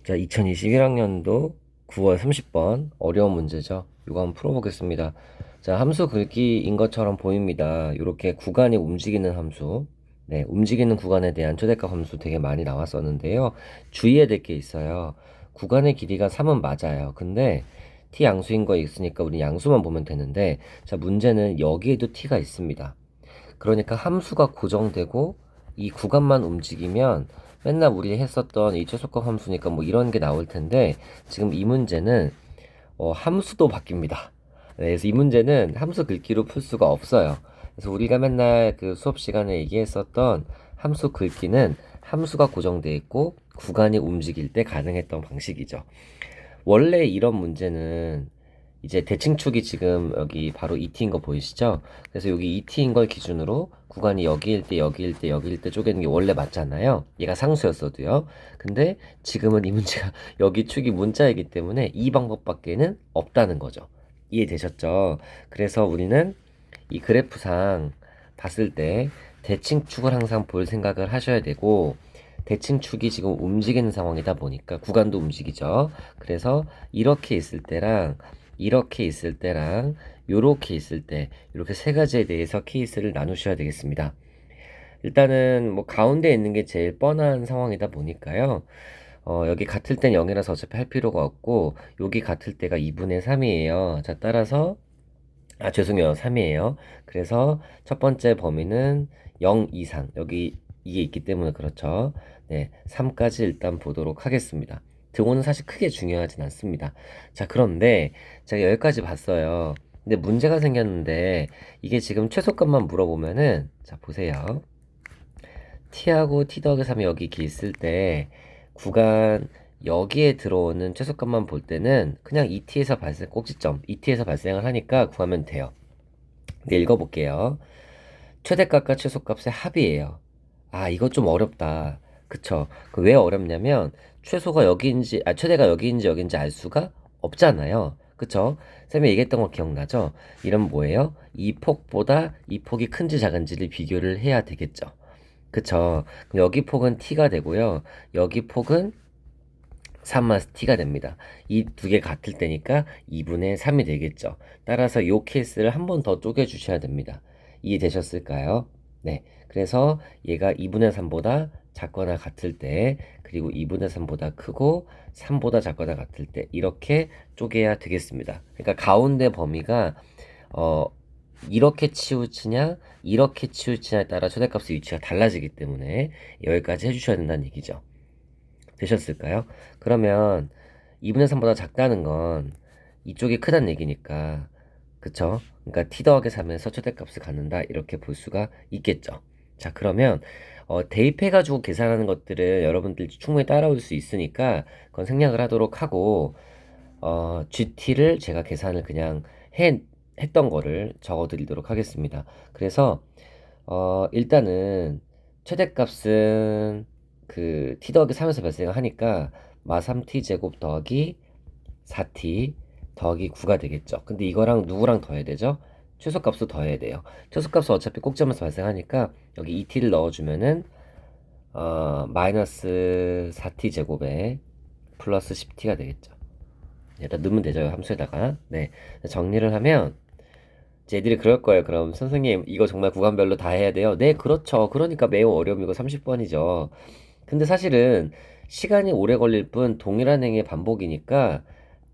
자, 2021학년도 9월 30번 어려운 문제죠. 이거 한번 풀어보겠습니다. 자, 함수 긁기인 것처럼 보입니다. 이렇게 구간이 움직이는 함수. 네, 움직이는 구간에 대한 최대값 함수 되게 많이 나왔었는데요. 주의해야 될 게 있어요. 구간의 길이가 3은 맞아요. 근데 t 양수인 거 있으니까 우리 양수만 보면 되는데, 자, 문제는 여기에도 t가 있습니다. 그러니까 함수가 고정되고 이 구간만 움직이면 맨날 우리 했었던 이 최소값 함수니까 뭐 이런 게 나올 텐데, 지금 이 문제는 함수도 바뀝니다. 네, 그래서 이 문제는 함수 긁기로 풀 수가 없어요. 그래서 우리가 맨날 그 수업 시간에 얘기했었던 함수 긁기는 함수가 고정되어 있고 구간이 움직일 때 가능했던 방식이죠. 원래 이런 문제는 이제 대칭축이 지금 여기 바로 ET인 거 보이시죠? 그래서 여기 ET인 걸 기준으로 구간이 여기일 때, 여기일 때, 여기일 때 쪼개는 게 원래 맞잖아요. 얘가 상수였어도요. 근데 지금은 이 문제가 여기 축이 문자이기 때문에 이 방법밖에는 없다는 거죠. 이해되셨죠? 그래서 우리는 이 그래프상 봤을 때 대칭축을 항상 볼 생각을 하셔야 되고, 대칭축이 지금 움직이는 상황이다 보니까 구간도 움직이죠. 그래서 이렇게 있을 때랑 이렇게 있을 때랑 요렇게 있을 때 이렇게 세 가지에 대해서 케이스를 나누셔야 되겠습니다. 일단은 뭐 가운데 있는 게 제일 뻔한 상황이다 보니까요. 여기 같을 땐 0이라서 어차피 할 필요가 없고, 여기 같을 때가 2분의 3이에요. 자, 따라서 죄송해요. 3이에요. 그래서 첫 번째 범위는 0 이상. 여기 이게 있기 때문에 그렇죠. 네, 3까지 일단 보도록 하겠습니다. 등호는 사실 크게 중요하진 않습니다. 자, 그런데 제가 여기까지 봤어요. 근데 문제가 생겼는데, 이게 지금 최소값만 물어보면은, 자, 보세요. t하고 t 더하기 3이 여기 이렇게 있을 때 구간 여기에 들어오는 최소값만 볼 때는 그냥 ET에서 발생, 꼭지점 ET에서 발생을 하니까 구하면 돼요. 네, 읽어볼게요. 최대값과 최소값의 합이에요. 아, 이거 좀 어렵다. 그쵸? 왜 어렵냐면 최소가 여기인지, 최대가 여기인지 알 수가 없잖아요. 그쵸? 쌤이 얘기했던 거 기억나죠? 이런 뭐예요? 이 폭보다 이 폭이 큰지 작은지를 비교를 해야 되겠죠. 그쵸? 그럼 여기 폭은 t가 되고요. 여기 폭은 3-t가 됩니다. 이 두 개 같을 때니까 2분의 3이 되겠죠. 따라서 이 케이스를 한 번 더 쪼개주셔야 됩니다. 이해되셨을까요? 네. 그래서 얘가 2분의 3보다 작거나 같을 때, 그리고 2분의 3보다 크고 3보다 작거나 같을 때, 이렇게 쪼개야 되겠습니다. 그러니까 가운데 범위가, 어, 이렇게 치우치냐, 이렇게 치우치냐에 따라 최대값의 위치가 달라지기 때문에 여기까지 해주셔야 된다는 얘기죠. 되셨을까요? 그러면 2분의 3보다 작다는 건 이쪽이 크다는 얘기니까, 그쵸? 그러니까 t 더하기 3에서 최대값을 갖는다, 이렇게 볼 수가 있겠죠. 자, 그러면 대입해가지고 계산하는 것들을 여러분들 충분히 따라올 수 있으니까 그건 생략을 하도록 하고, GT를 제가 계산을 그냥 했던 거를 적어드리도록 하겠습니다. 그래서 일단은 최대값은 그 t 더하기 3에서 발생을 하니까 마 3t 제곱 더하기 4t 더하기 9가 되겠죠. 근데 이거랑 누구랑 더해야 되죠? 최소값도 더해야 돼요. 최소값은 어차피 꼭지점에서 발생하니까 여기 2t를 넣어주면은 마이너스 4t 제곱에 플러스 10t가 되겠죠. 일단 넣으면 되죠, 함수에다가. 네, 정리를 하면 이제 애들이 그럴 거예요. 그럼 선생님 이거 정말 구간별로 다 해야 돼요? 네, 그렇죠. 그러니까 매우 어려움. 이거 30번이죠. 근데 사실은 시간이 오래 걸릴 뿐 동일한 행위의 반복이니까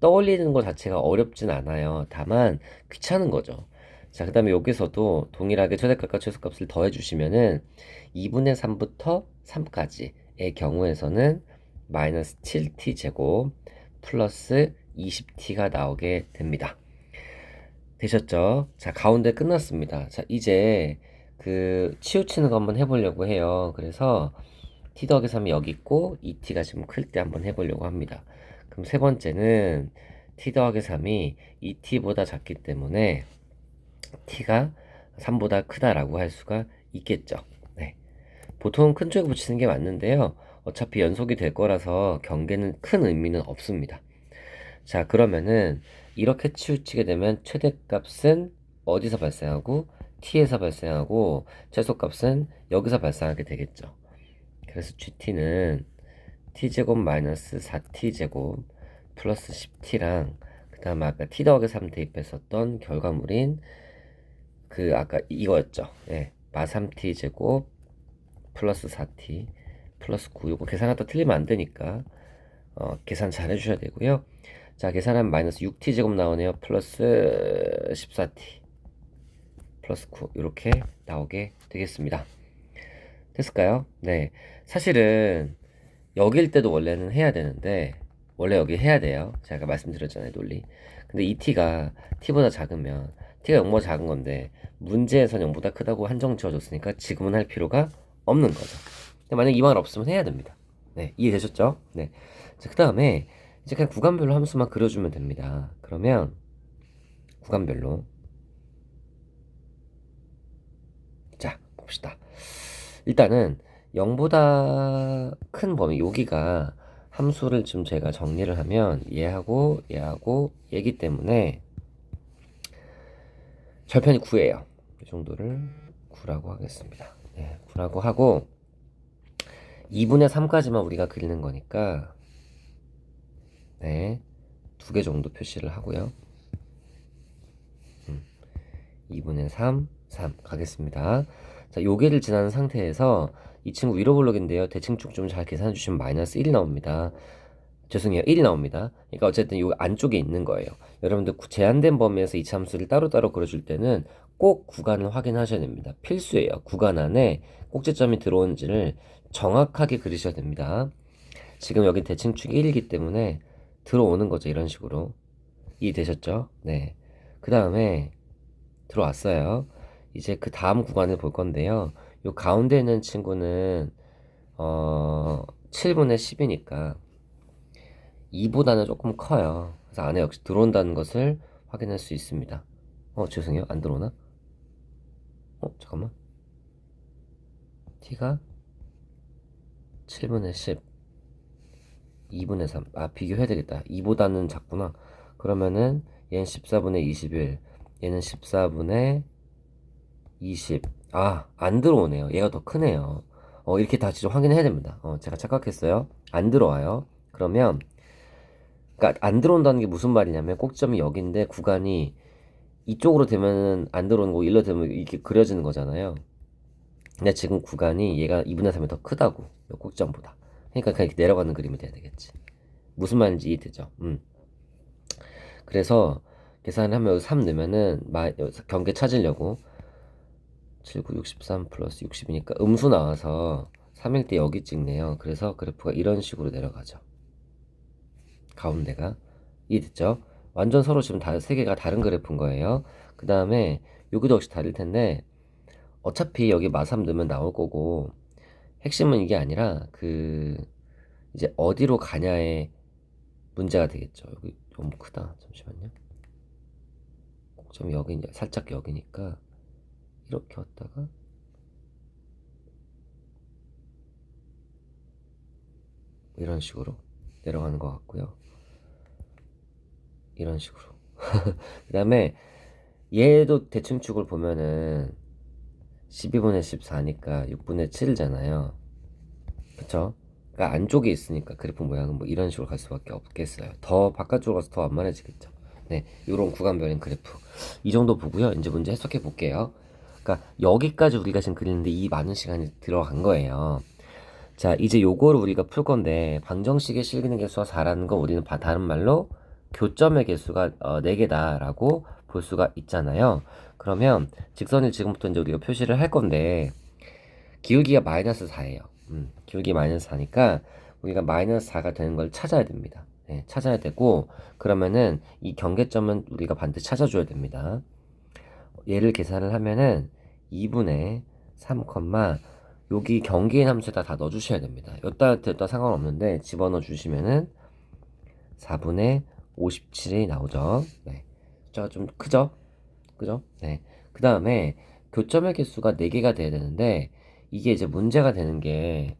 떠올리는 것 자체가 어렵진 않아요. 다만 귀찮은 거죠. 자, 그 다음에 여기서도 동일하게 최대값과 최소값을 더해주시면은 2분의 3부터 3까지의 경우에서는 마이너스 7t 제곱 플러스 20t가 나오게 됩니다. 되셨죠? 자, 가운데 끝났습니다. 자, 이제 그 치우치는 거 한번 해보려고 해요. 그래서 t 더하기 3이 여기 있고 2t가 지금 클 때 한번 해보려고 합니다. 그럼 세 번째는 t 더하기 3이 2t보다 작기 때문에 t가 3보다 크다라고 할 수가 있겠죠. 네. 보통 큰 쪽에 붙이는 게 맞는데요. 어차피 연속이 될 거라서 경계는 큰 의미는 없습니다. 자, 그러면은 이렇게 치우치게 되면 최대값은 어디서 발생하고 t에서 발생하고 최소값은 여기서 발생하게 되겠죠. 그래서 GT는 t제곱 마이너스 4t제곱 플러스 10t랑 그 다음에 아까 t 더하기 3 대입했었던 결과물인 그 아까 이거였죠. 예, 마 3t제곱 플러스 4t 플러스 9. 요거 계산하다 틀리면 안 되니까 계산 잘 해주셔야 되고요. 자, 계산하면 마이너스 6t제곱 나오네요. 플러스 14t 플러스 9 이렇게 나오게 되겠습니다. 됐을까요? 네. 사실은 여기일 때도 원래는 해야 되는데 원래 여기 해야 돼요. 제가 말씀드렸잖아요, 논리. 근데 이 t가 t보다 작으면 t가 0보다 작은 건데 문제에선 0보다 크다고 한정 지어줬으니까 지금은 할 필요가 없는 거죠. 근데 만약 이 말 없으면 해야 됩니다. 네, 이해되셨죠? 네. 자, 그 다음에 이제 그냥 구간별로 함수만 그려주면 됩니다. 그러면 구간별로 자 봅시다. 일단은 0보다 큰 범위 여기가 함수를 지금 제가 정리를 하면 얘하고 얘기 때문에 절편이 9예요. 이 정도를 9라고 하겠습니다. 네, 9라고 하고 2분의 3까지만 우리가 그리는 거니까 네, 2개 정도 표시를 하고요. 2분의 3, 3 가겠습니다. 자, 요게를 지나는 상태에서 이 친구 위로 블록인데요. 대칭축 좀 잘 계산해 주시면 마이너스 1이 나옵니다. 죄송해요. 1이 나옵니다. 그러니까 어쨌든 요 안쪽에 있는 거예요. 여러분들 제한된 범위에서 이 함수를 따로따로 그려줄 때는 꼭 구간을 확인하셔야 됩니다. 필수예요. 구간 안에 꼭지점이 들어오는지를 정확하게 그리셔야 됩니다. 지금 여기 대칭축이 1이기 때문에 들어오는 거죠. 이런 식으로. 이해되셨죠? 네. 그 다음에 들어왔어요. 이제 그 다음 구간을 볼 건데요. 요 가운데 있는 친구는 7분의 10이니까 2보다는 조금 커요. 그래서 안에 역시 들어온다는 것을 확인할 수 있습니다. 죄송해요. 안 들어오나? 잠깐만. t가 7분의 10 2분의 3. 비교해야 되겠다. 2보다는 작구나. 그러면은 얘는 14분의 21, 얘는 14분의 20. 안 들어오네요. 얘가 더 크네요. 이렇게 다시 좀 확인해야 됩니다. 제가 착각했어요. 안 들어와요. 그러면 그러니까 안 들어온다는 게 무슨 말이냐면 꼭지점이 여기인데 구간이 이쪽으로 되면은 안 들어오는 거, 일로 되면 이렇게 그려지는 거잖아요. 근데 지금 구간이 얘가 2분의 3이 더 크다고, 요 꼭지점보다. 그러니까 그냥 이렇게 내려가는 그림이 돼야 되겠지. 무슨 말인지 이해되죠? 그래서 계산을 하면 여기 3 넣으면은 경계 찾으려고 7, 9, 63 플러스 60이니까 음수 나와서 3일 때 여기 찍네요. 그래서 그래프가 이런 식으로 내려가죠. 가운데가. 이해됐죠? 완전 서로 지금 세 개가 다른 그래프인 거예요. 그 다음에 여기도 역시 다를 텐데 어차피 여기 마3 넣으면 나올 거고 핵심은 이게 아니라 이제 어디로 가냐의 문제가 되겠죠. 여기 너무 크다. 잠시만요. 꼭점이 여기 살짝 여기니까 이렇게 왔다가 이런 식으로 내려가는 것 같고요. 이런 식으로. 그 다음에 얘도 대칭축을 보면은 12분의 14니까 6분의 7이잖아요. 그쵸? 그러니까 안쪽에 있으니까 그래프 모양은 뭐 이런 식으로 갈 수밖에 없겠어요. 더 바깥쪽으로 가서 더 완만해지겠죠. 네, 요런 구간별인 그래프 이 정도 보고요. 이제 문제 해석해 볼게요. 그러니까 여기까지 우리가 지금 그리는데 이 많은 시간이 들어간 거예요. 자, 이제 요거를 우리가 풀 건데 방정식의 실기능 개수가 4라는 거 우리는 다른 말로 교점의 개수가 4개다 라고 볼 수가 있잖아요. 그러면 직선을 지금부터 이제 우리가 표시를 할 건데 기울기가 마이너스 4예요. 기울기 마이너스 4니까 우리가 마이너스 4가 되는 걸 찾아야 됩니다. 네, 찾아야 되고 그러면은 이 경계점은 우리가 반드시 찾아줘야 됩니다. 얘를 계산을 하면은 2분의 3, 여기 경계인 함수에다 다 넣어주셔야 됩니다. 여따 됐다 상관없는데 집어넣어 주시면은 4분의 57이 나오죠. 네. 숫자가 좀 크죠? 그죠? 네. 그 다음에 교점의 개수가 4개가 돼야 되는데 이게 이제 문제가 되는 게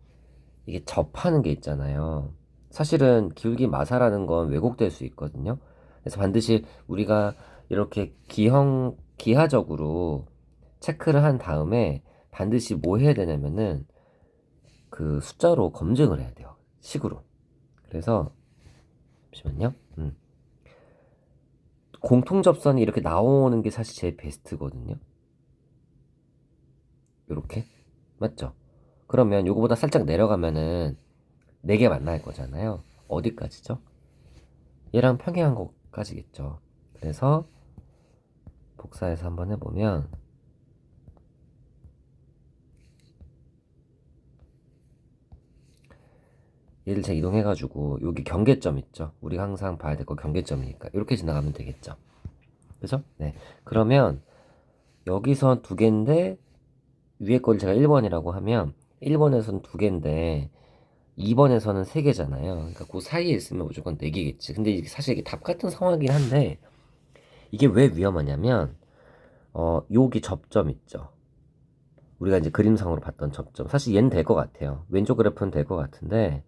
이게 접하는 게 있잖아요. 사실은 기울기 마사라는 건 왜곡될 수 있거든요. 그래서 반드시 우리가 이렇게 기하적으로 체크를 한 다음에 반드시 뭐 해야 되냐면은 그 숫자로 검증을 해야 돼요. 식으로. 그래서 잠시만요. 공통접선이 이렇게 나오는 게 사실 제일 베스트거든요. 요렇게. 맞죠? 그러면 요거보다 살짝 내려가면은 4개 만날 거잖아요. 어디까지죠? 얘랑 평행한 것까지겠죠. 그래서 복사해서 한번 해보면 얘를 제가 이동해가지고 여기 경계점 있죠. 우리가 항상 봐야 될 거 경계점이니까 이렇게 지나가면 되겠죠. 그죠? 네. 그러면 여기서 2개인데 위에 걸 제가 1번이라고 하면 1번에서는 2개인데 2번에서는 3개잖아요. 그러니까 그 사이에 있으면 무조건 4개겠지. 근데 이게 사실 이게 답 같은 상황이긴 한데 이게 왜 위험하냐면 여기 접점 있죠. 우리가 이제 그림상으로 봤던 접점. 사실 얘는 될 것 같아요. 왼쪽 그래프는 될 것 같은데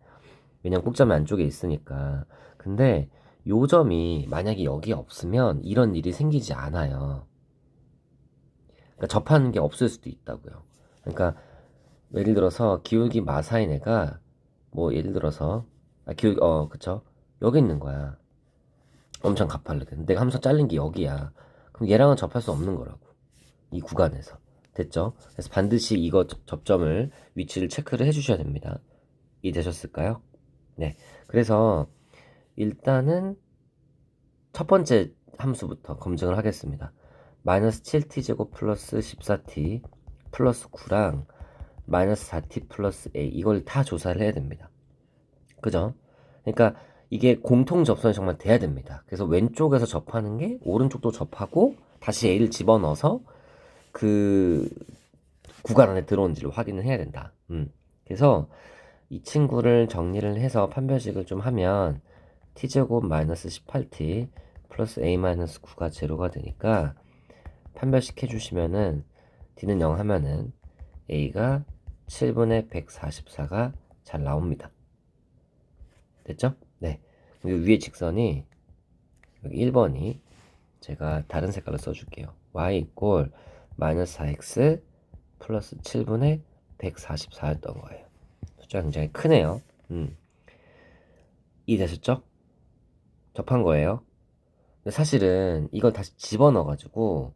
왜냐면 꼭점이 안쪽에 있으니까. 근데 요 점이 만약에 여기에 없으면 이런 일이 생기지 않아요. 그러니까 접하는 게 없을 수도 있다고요. 그러니까 예를 들어서 기울기 마사인 애가 뭐 예를 들어서 그쵸, 여기 있는 거야. 엄청 가파르게. 내가 함선 잘린 게 여기야. 그럼 얘랑은 접할 수 없는 거라고. 이 구간에서. 됐죠? 그래서 반드시 이거 접점을 위치를 체크를 해주셔야 됩니다. 이해되셨을까요? 네. 그래서 일단은 첫 번째 함수부터 검증을 하겠습니다. 마이너스 7t제곱 플러스 14t 플러스 9랑 마이너스 4t 플러스 a 이걸 다 조사를 해야 됩니다. 그죠? 그러니까 이게 공통 접선이 정말 돼야 됩니다. 그래서 왼쪽에서 접하는 게 오른쪽도 접하고 다시 a를 집어넣어서 그 구간 안에 들어온지를 확인을 해야 된다. 그래서 이 친구를 정리를 해서 판별식을 좀 하면 t제곱 마이너스 18t 플러스 a 마이너스 9가 제로가 되니까 판별식 해주시면은 d는 0 하면은 a가 7분의 144가 잘 나옵니다. 됐죠? 네. 그리고 위에 직선이 여기 1번이 제가 다른 색깔로 써줄게요. y 이꼴 마이너스 4x 플러스 7분의 144였던 거예요. 숫자가 굉장히 크네요. 이해되셨죠? 접한 거예요. 근데 사실은 이걸 다시 집어넣어가지고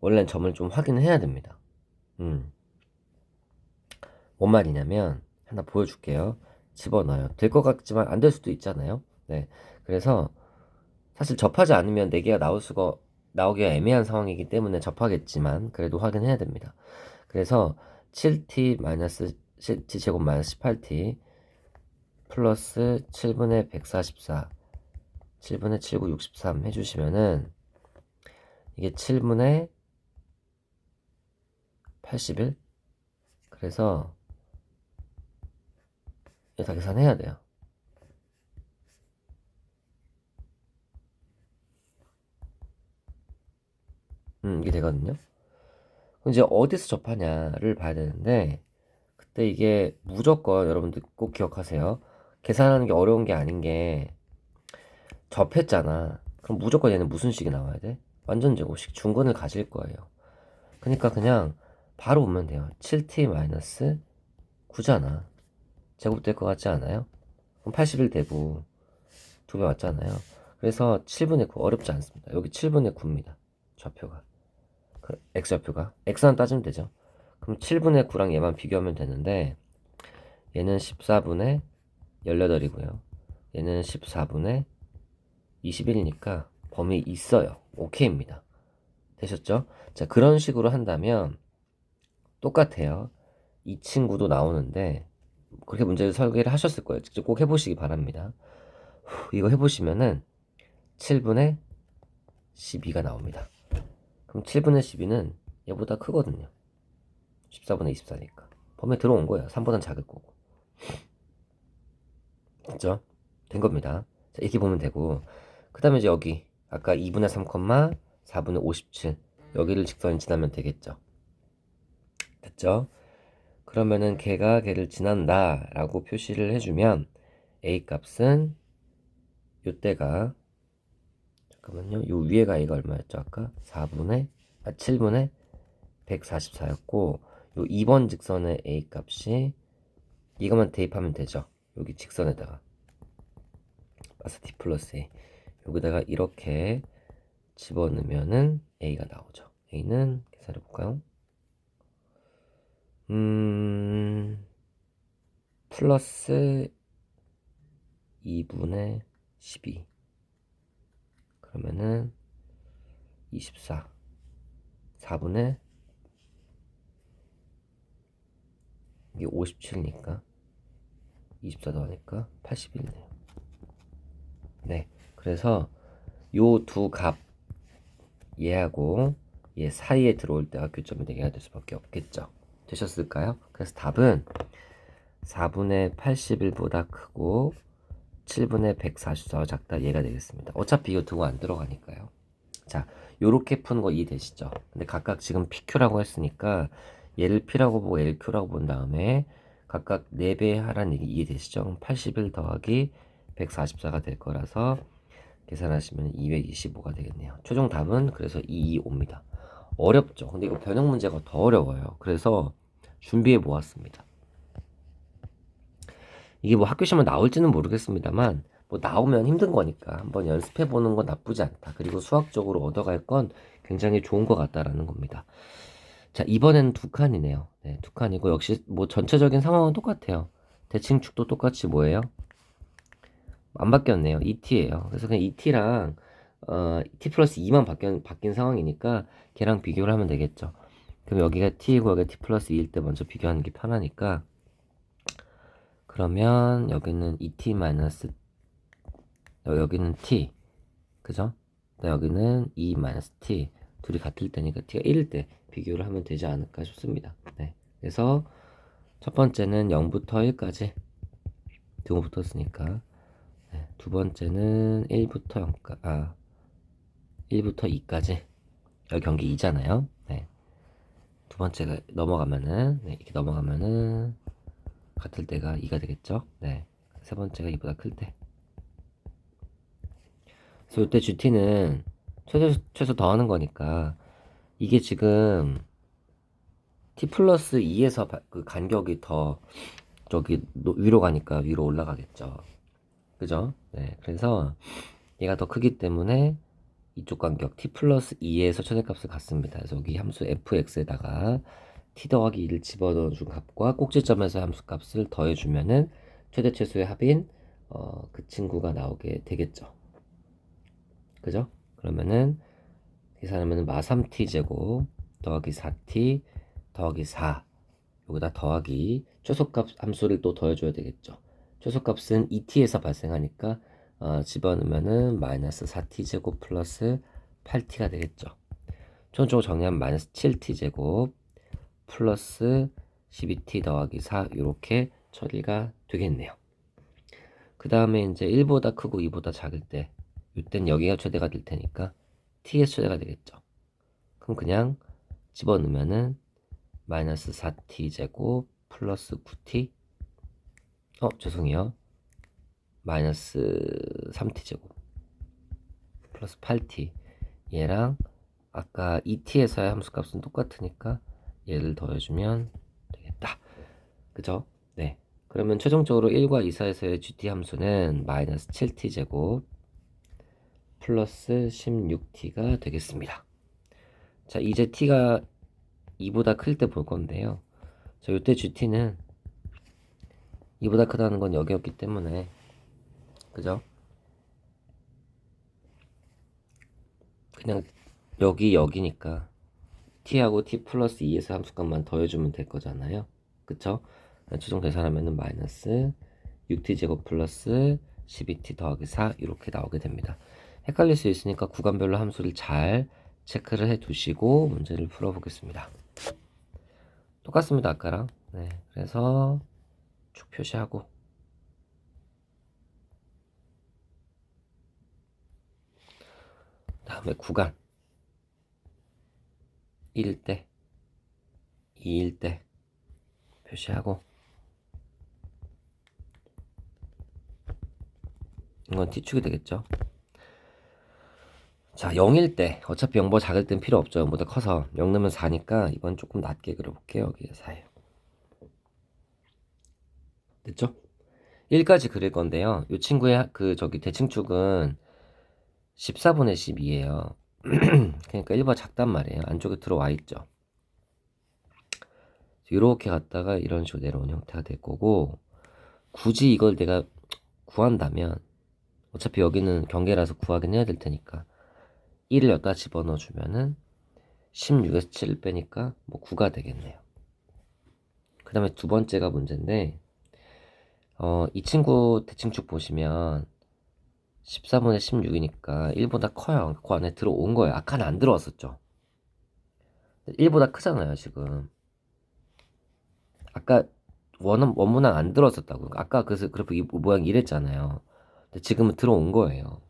원래는 점을 좀 확인을 해야 됩니다. 뭔 말이냐면 하나 보여줄게요. 집어넣어요. 될 것 같지만 안 될 수도 있잖아요. 네. 그래서 사실 접하지 않으면 4개가 나오기가 애매한 상황이기 때문에 접하겠지만 그래도 확인해야 됩니다. 그래서 7t 마이너스 7t 제곱 마이너스 18t 플러스 7분의 144 7분의 7구 63 해주시면은 이게 7분의 81 그래서 이거 다 계산해야 돼요. 이게 되거든요. 그럼 이제 어디서 접하냐를 봐야 되는데 그때 이게 무조건 여러분들 꼭 기억하세요. 계산하는 게 어려운 게 아닌 게 접했잖아. 그럼 무조건 얘는 무슨 식이 나와야 돼? 완전 제곱식 중근을 가질 거예요. 그러니까 그냥 바로 오면 돼요. 7t-9잖아. 제곱될 것 같지 않아요? 그럼 81 되고 2배 왔잖아요. 그래서 7분의 9 어렵지 않습니다. 여기 7분의 9입니다. 좌표가. x좌표가. x만 따지면 되죠. 그럼 7분의 9랑 얘만 비교하면 되는데 얘는 14분의 18이고요. 얘는 14분의 21이니까 범위 있어요. 오케이입니다. 되셨죠? 자, 그런 식으로 한다면 똑같아요. 이 친구도 나오는데 그렇게 문제를 설계를 하셨을 거예요. 직접 꼭 해보시기 바랍니다. 이거 해보시면은 7분의 12가 나옵니다. 그럼 7분의 12는 얘보다 크거든요. 14분의 24니까. 범위에 들어온 거예요. 3보다는 작을 거고. 됐죠? 된 겁니다. 자, 이렇게 보면 되고. 그 다음에 이제 여기 아까 2분의 3, 4분의 57 여기를 직선이 지나면 되겠죠. 됐죠? 그러면은 걔가 걔를 지난다 라고 표시를 해주면 A 값은 요때가 잠깐만요. 요 위에가 A가 얼마였죠? 아까 7분의 144였고 요 2번 직선의 A 값이 이것만 대입하면 되죠. 여기 직선에다가 마스 t 플러스 a 여기다가 이렇게 집어넣으면은 a가 나오죠. a는 계산해 볼까요? 플러스 2분의 12 그러면은 24 4분의 이게 57이니까 24 더하니까 81이네요. 네, 그래서 요 두 값 얘하고 얘 사이에 들어올 때가 교점이 되게 될 수밖에 없겠죠. 되셨을까요? 그래서 답은 4분의 81보다 크고 7분의 144가 작다 얘가 되겠습니다. 어차피 이거 두고 안 들어가니까요. 자, 요렇게 푸는 거 이해되시죠? 근데 각각 지금 PQ라고 했으니까 얘를 P라고 보고 얘를 Q라고 본 다음에 각각 4배 하라는 얘기 이해되시죠? 81 더하기 144가 될 거라서 계산하시면 225가 되겠네요. 최종 답은 그래서 225입니다. 어렵죠? 근데 이거 변형 문제가 더 어려워요. 그래서 준비해 모았습니다. 이게 뭐 학교 시험에 나올지는 모르겠습니다만 뭐 나오면 힘든 거니까 한번 연습해 보는 건 나쁘지 않다. 그리고 수학적으로 얻어갈 건 굉장히 좋은 것 같다라는 겁니다. 자, 이번에는 두 칸이네요. 네, 두 칸이고 역시 뭐 전체적인 상황은 똑같아요. 대칭축도 똑같이 뭐예요? 안 바뀌었네요. ET예요. 그래서 그냥 ET랑 T 플러스 2만 바뀐 상황이니까 걔랑 비교를 하면 되겠죠. 그럼 여기가 T이고 여기가 T 플러스 2일 때 먼저 비교하는 게 편하니까 그러면 여기는 ET 마이너스 여기는 T 그죠? 여기는 E 마이너스 T 둘이 같을 때니까 T가 1일 때 비교를 하면 되지 않을까 싶습니다. 네. 그래서 첫 번째는 0부터 1까지 두 번 붙었으니까 네. 두 번째는 1부터 0까 1부터 2까지 여기 경기 2잖아요. 네. 두 번째가 넘어가면은 네, 이렇게 넘어가면은 같을 때가 2가 되겠죠. 네. 세 번째가 2보다 클 때. 그래서 이때 GT는 최소 더하는 거니까 이게 지금 T 플러스 2에서 그 간격이 더 저기 위로 가니까 위로 올라가겠죠. 그죠? 네. 그래서 얘가 더 크기 때문에 이쪽 간격 T 플러스 2에서 최대값을 갖습니다. 그래서 여기 함수 fx에다가 T 더하기 2를 집어넣어준 값과 꼭지점에서 함수 값을 더해주면은 최대 최소의 합인 그 친구가 나오게 되겠죠. 그죠? 그러면은 계산하면은 마 3t 제곱 더하기 4t 더하기 4 여기다 더하기 최소값 함수를 또 더해줘야 되겠죠. 최소값은 2t에서 발생하니까 집어넣으면은 마이너스 4t 제곱 플러스 8t가 되겠죠. 최종적으로 정리하면 마이너스 7t 제곱 플러스 12t 더하기 4 이렇게 처리가 되겠네요. 그 다음에 이제 1보다 크고 2보다 작을 때 이땐 여기가 최대가 될 테니까 t에서 최대가 되겠죠. 그럼 그냥 집어넣으면은 마이너스 4t 제곱 플러스 9t 죄송해요. 마이너스 3t 제곱 플러스 8t 얘랑 아까 2t에서의 함수값은 똑같으니까 얘를 더해주면 되겠다. 그죠? 네. 그러면 최종적으로 1과 2 사이에서의 GT 함수는 마이너스 7t 제곱 플러스 16t가 되겠습니다. 자, 이제 t가 2보다 클 때 볼 건데요. 자, 이때 GT는 2보다 크다는 건 여기였기 때문에 그죠? 그냥 여기니까 t하고 t 플러스 2에서 함수값만 더해주면 될 거잖아요. 그쵸? 최종 계산하면은 마이너스 6t 제곱 플러스 12t 더하기 4 이렇게 나오게 됩니다. 헷갈릴 수 있으니까 구간별로 함수를 잘 체크를 해 두시고 문제를 풀어보겠습니다. 똑같습니다. 아까랑. 네, 그래서 쭉 표시하고 다음에 구간 1일 때 2일 때 표시하고 이건 t축이 되겠죠. 자, 0일 때 어차피 0보다 작을 땐 필요 없죠. 0보다 커서 0 넣으면 4니까 이번 조금 낮게 그려볼게요. 여기에 4예요. 됐죠? 1까지 그릴 건데요. 이 친구의 대칭축은 14분의 12예요. 그러니까 1보다 작단 말이에요. 안쪽에 들어와 있죠. 이렇게 갔다가 이런 식으로 내려오는 형태가 될 거고, 굳이 이걸 내가 구한다면 어차피 여기는 경계라서 구하긴 해야 될 테니까 1을 여기다 집어넣어 주면은 16에서 7을 빼니까 뭐 9가 되겠네요. 그 다음에 두 번째가 문제인데, 이 친구 대칭축 보시면 14분의 16이니까 1보다 커요. 그 안에 들어온 거예요. 아까는 안 들어왔었죠. 1보다 크잖아요, 지금. 아까 원문항 안 들어왔었다고. 아까 그래서 그래프 모양 이랬잖아요. 근데 지금은 들어온 거예요.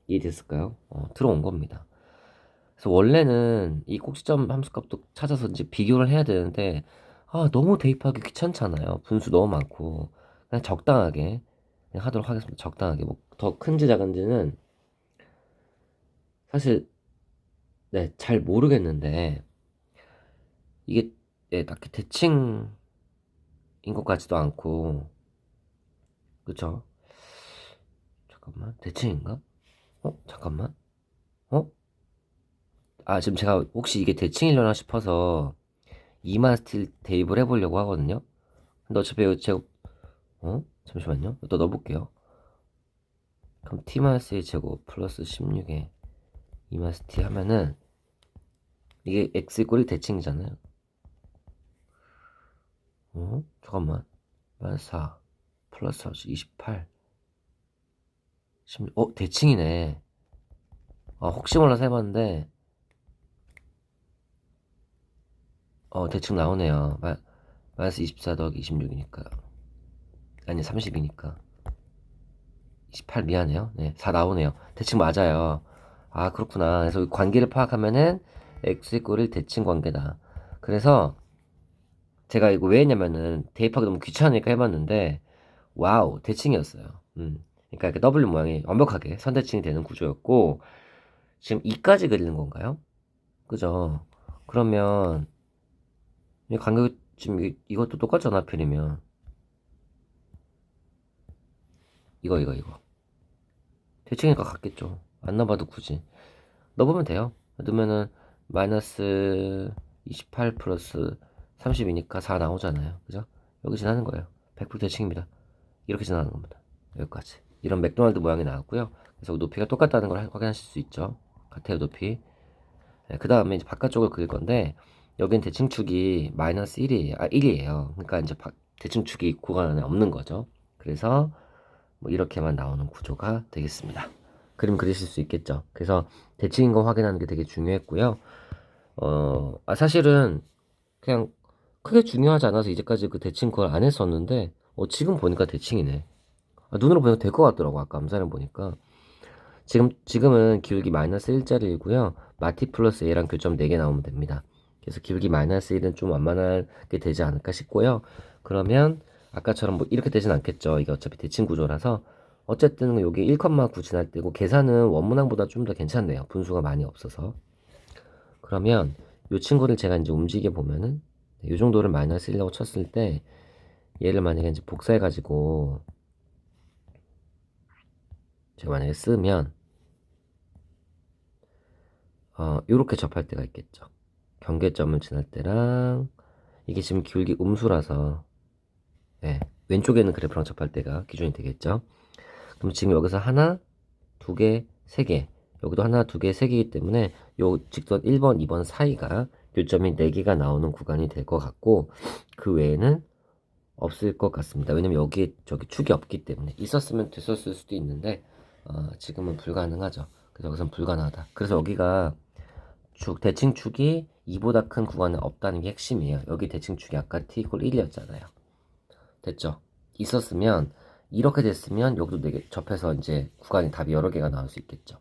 이해됐을까요? 들어온 겁니다. 그래서 원래는 이 꼭지점 함수값도 찾아서 이제 비교를 해야 되는데, 너무 대입하기 귀찮잖아요. 분수 너무 많고. 그냥 적당하게 그냥 하도록 하겠습니다. 적당하게. 뭐 더 큰지 작은지는 사실 네, 잘 모르겠는데 이게 딱히 대칭인 것 같지도 않고, 그쵸? 잠깐만, 대칭인가? 잠깐만. 어? 지금 제가 혹시 이게 대칭이려나 싶어서 이만 스틸 대입을 해보려고 하거든요. 근데 어차피 이거 제가 잠시만요. 또 넣어볼게요. 그럼 t-1 제곱 플러스 16에 이만 스틸 하면은 이게 x 이꼴 1 대칭이잖아요. 잠깐만. 마이너스 4 플러스 28 16. 대칭이네. 혹시 몰라서 해봤는데 대충 나오네요. 마이너스 24 더하기 26이니까. 아니, 30이니까. 28 미안해요. 네, 4 나오네요. 대칭 맞아요. 그렇구나. 그래서 이 관계를 파악하면은 x 이꼴 1 대칭 관계다. 그래서 제가 이거 왜 했냐면은 대입하기 너무 귀찮으니까 해봤는데, 와우, 대칭이었어요. 그러니까 이렇게 W 모양이 완벽하게 선대칭이 되는 구조였고, 지금 2까지 그리는 건가요? 그죠? 그러면 이 간격 지금 이것도 똑같잖아, 하필이면. 이거 대칭이니까 같겠죠. 안 넣어봐도 굳이 넣어보면 돼요. 넣으면은 마이너스 28 플러스 32니까 4 나오잖아요. 그죠? 여기 지나는 거예요. 100% 대칭입니다. 이렇게 지나가는 겁니다. 여기까지. 이런 맥도날드 모양이 나왔고요. 그래서 높이가 똑같다는 걸 확인하실 수 있죠. 같아요, 높이. 네, 그 다음에 이제 바깥쪽을 그릴 건데, 여긴 대칭축이 마이너스 1이에요. 그러니까 이제 대칭축이 구간 안에 없는 거죠. 그래서 뭐 이렇게만 나오는 구조가 되겠습니다. 그림 그리실 수 있겠죠. 그래서 대칭인 거 확인하는 게 되게 중요했고요. 사실은 그냥 크게 중요하지 않아서 이제까지 그 대칭 그걸 안 했었는데, 지금 보니까 대칭이네. 눈으로 보니까 될 것 같더라고. 아까 암산해 보니까. 지금은 기울기 마이너스 1짜리이고요. 마티 플러스 A랑 교점 4개 나오면 됩니다. 그래서 기울기 마이너스 1은 좀 완만하게 되지 않을까 싶고요. 그러면 아까처럼 뭐 이렇게 되진 않겠죠. 이게 어차피 대칭 구조라서. 어쨌든 여기 1,9 지날 때고, 계산은 원문항보다 좀 더 괜찮네요. 분수가 많이 없어서. 그러면 이 친구를 제가 이제 움직여 보면은 이 정도를 마이너스 1이라고 쳤을 때, 얘를 만약에 이제 복사해 가지고 제가 만약에 쓰면 요렇게 접할 때가 있겠죠. 경계점을 지날 때랑, 이게 지금 기울기 음수라서 왼쪽에는 그래프랑 접할 때가 기준이 되겠죠. 그럼 지금 여기서 하나, 두 개, 세 개, 여기도 하나, 두 개, 세 개이기 때문에 요 직선 1번, 2번 사이가 요점이 4개가 나오는 구간이 될 것 같고, 그 외에는 없을 것 같습니다. 왜냐면 여기에 저기 축이 없기 때문에. 있었으면 됐었을 수도 있는데 지금은 불가능하죠. 그래서 여기선 불가능하다. 그래서 여기가 대칭축이 2보다 큰 구간은 없다는 게 핵심이에요. 여기 대칭축이 아까 t 이퀄 1이었잖아요. 됐죠? 있었으면, 이렇게 됐으면 여기도 4개 접해서 이제 구간이 답이 여러 개가 나올 수 있겠죠.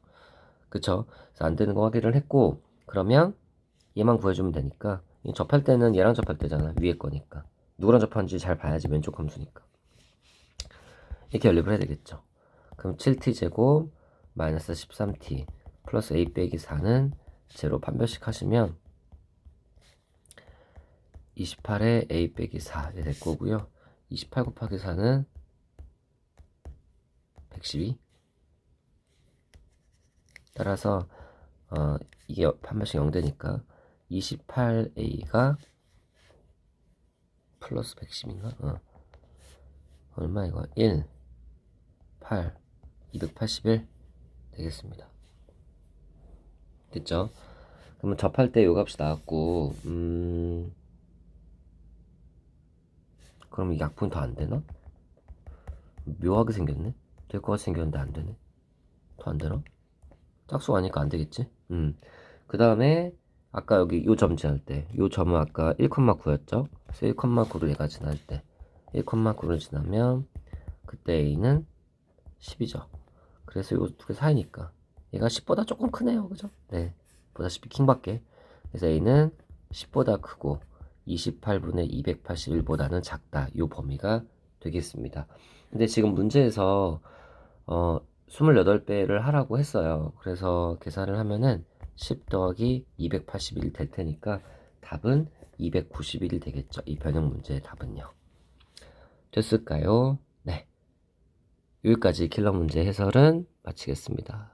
그쵸? 그래서 안 되는 거 확인을 했고, 그러면 얘만 구해주면 되니까, 접할 때는 얘랑 접할 때잖아. 위에 거니까. 누구랑 접하는지 잘 봐야지. 왼쪽 함수니까. 이렇게 연립을 해야 되겠죠. 그럼 7t 제곱 마이너스 13t 플러스 a 빼기 4는 제로 판별식 하시면 28에 a 빼기 4 될 거고요. 28 곱하기 4는 112. 따라서 이게 한 번씩 0되니까 28a가 플러스 110인가? 얼마 이거? 1, 8, 281 되겠습니다. 됐죠? 그러면 접할 때 요 값이 나왔고, 그럼 이 약분이 더 안 되나? 묘하게 생겼네? 될 것 같이 생겼는데 안 되네? 더 안 되나? 짝수가 아니니까 안 되겠지? 그 다음에, 아까 여기 요 점 지날 때, 요 점은 아까 1,9였죠? 그래서 1,9를 얘가 지날 때, 1,9를 지나면, 그때 A는 10이죠. 그래서 요 두 개 사이니까, 얘가 10보다 조금 크네요. 그죠? 네. 보다시피 킹밖에. 그래서 A는 10보다 크고, 28분의 281보다는 작다. 요 범위가 되겠습니다. 근데 지금 문제에서 28배를 하라고 했어요. 그래서 계산을 하면은 10 더하기 281 될 테니까 답은 291이 되겠죠. 이 변형 문제의 답은요. 됐을까요? 네. 여기까지 킬러 문제 해설은 마치겠습니다.